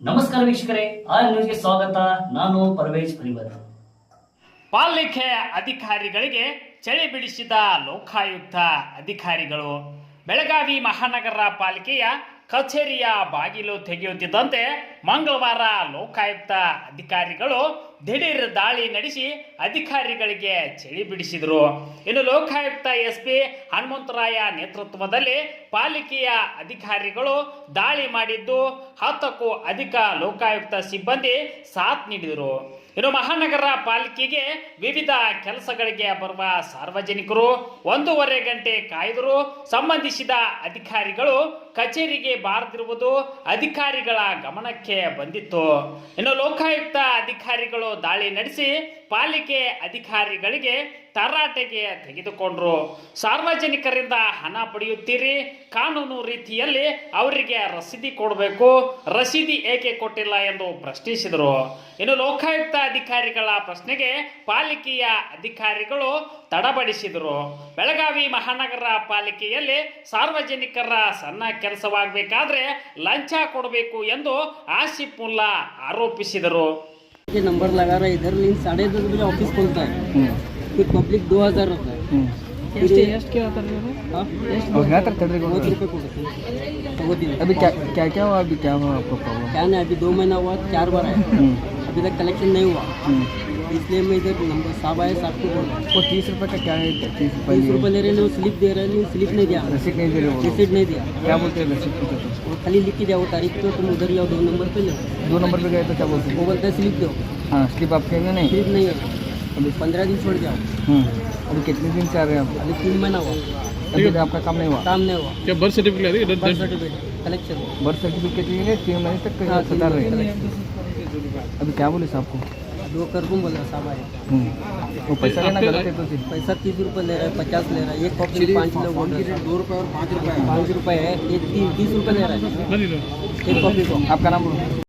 ನಮಸ್ಕಾರ ವೀಕ್ಷಕರೇ, ಆರ್ ನ್ಯೂಸ್ಗೆ ಸ್ವಾಗತ. ನಾನು ಪರ್ವೇಜ್ ಅಲಿವರ್. ಪಾಲಿಕೆ ಅಧಿಕಾರಿಗಳಿಗೆ ಚಳಿ ಬಿಡಿಸಿದ ಲೋಕಾಯುಕ್ತ ಅಧಿಕಾರಿಗಳು. ಬೆಳಗಾವಿ ಮಹಾನಗರ ಪಾಲಿಕೆಯ ಕಚೇರಿಯ ಬಾಗಿಲು ತೆಗೆಯುತ್ತಿದ್ದಂತೆ ಮಂಗಳವಾರ ಲೋಕಾಯುಕ್ತ ಅಧಿಕಾರಿಗಳು ದಿಢೀರ್ ದಾಳಿ ನಡೆಸಿ ಅಧಿಕಾರಿಗಳಿಗೆ ಚಳಿ ಬಿಡಿಸಿದರು. ಇನ್ನು ಲೋಕಾಯುಕ್ತ ಎಸ್ಪಿ ಹನುಮಂತರಾಯ ನೇತೃತ್ವದಲ್ಲಿ ಪಾಲಿಕೆಯ ಅಧಿಕಾರಿಗಳು ದಾಳಿ ಮಾಡಿದ್ದು 10ಕ್ಕೂ ಅಧಿಕ ಲೋಕಾಯುಕ್ತ ಸಿಬ್ಬಂದಿ ಸಾಥ್ ನೀಡಿದರು. ಇನ್ನು ಮಹಾನಗರ ಪಾಲಿಕೆಗೆ ವಿವಿಧ ಕೆಲಸಗಳಿಗೆ ಬರುವ ಸಾರ್ವಜನಿಕರು 1.5 ಗಂಟೆ ಕಾಯ್ದರೂ ಸಂಬಂಧಿಸಿದ ಅಧಿಕಾರಿಗಳು ಕಚೇರಿಗೆ ಬಾರದಿರುವುದು ಅಧಿಕಾರಿಗಳ ಗಮನಕ್ಕೆ ಬಂದಿತ್ತು. ಇನ್ನು ಲೋಕಾಯುಕ್ತ ಅಧಿಕಾರಿಗಳು ದಾಳಿ ನಡೆಸಿ ಪಾಲಿಕೆ ಅಧಿಕಾರಿಗಳಿಗೆ ತರಾಟೆಗೆ ತೆಗೆದುಕೊಂಡ್ರು. ಸಾರ್ವಜನಿಕರಿಂದ ಹಣ ಪಡೆಯುತ್ತೀರಿ, ಕಾನೂನು ರೀತಿಯಲ್ಲಿ ಅವರಿಗೆ ರಸೀದಿ ಕೊಡಬೇಕು, ರಸೀದಿ ಏಕೆ ಕೊಟ್ಟಿಲ್ಲ ಎಂದು ಪ್ರಶ್ನಿಸಿದರು. ಇನ್ನು ಲೋಕಾಯುಕ್ತ ಅಧಿಕಾರಿಗಳ ಪ್ರಶ್ನೆಗೆ ಪಾಲಿಕೆಯ ಅಧಿಕಾರಿಗಳು ತಡಬಡಿಸಿದರು. ಬೆಳಗಾವಿ ಮಹಾನಗರ ಪಾಲಿಕೆಯಲ್ಲಿ ಸಾರ್ವಜನಿಕರ ಸಣ್ಣ ಕೆಲಸವಾಗಬೇಕಾದ್ರೆ ಲಂಚ ಕೊಡಬೇಕು ಎಂದು ಆಸಿಫ್ ಮುಲ್ಲಾ ಆರೋಪಿಸಿದರು. नंबर लगा रहा है इधर, लेकिन 10:30 बजे ऑफिस खुलता है, फिर पब्लिक 2000 होता है. अभी क्या हुआ? अभी क्या हुआ आपको प्रॉब्लम? क्या नहीं, अभी 2 महीना हुआ, 4 बार आया, अभी तक कलेक्शन नहीं हुआ, इसलिए मैं इधर नंबर साहब आए साहब को बोल रहा हूँ. वो 30 रुपये का क्या है? 30 रुपये ले रहे हैं, वो स्लिप दे रहे हैं, स्लिप नहीं दिया, रसीद नहीं दे रहे वो. रिसीट नहीं दिया. क्या बोलते हैं रसीद को? वो खाली लिख के जाओ तारीख तो तुम उधर जाओ 2 नंबर पे लो. 2 नंबर पे गए तो क्या बोलते हैं? वो बोलते हैं स्लिप दो. हाँ, स्लिप आपके लिए नहीं? स्लिप नहीं है, अभी 15 दिन छोड़ जाओ. अभी कितने दिन से आ रहे हैं आप? अभी 3 महीना हुआ, अभी आपका काम नहीं हुआ? काम नहीं हुआ. क्या birth certificate birth certificate collection birth certificate लिए 3 महीने तक सता रहे हैं. अभी क्या बोले साहब को? 2 कर दूँ बोला साहब आए. वो पैसा लेना गलत है तो पैसा 30 रुपये ले रहा है, 50 ले रहा है, एक कॉपी 5 लोग 2 रुपये और 5 रुपये है, ये 30 रुपये ले रहा है एक कॉपी को. आपका नाम बोलो.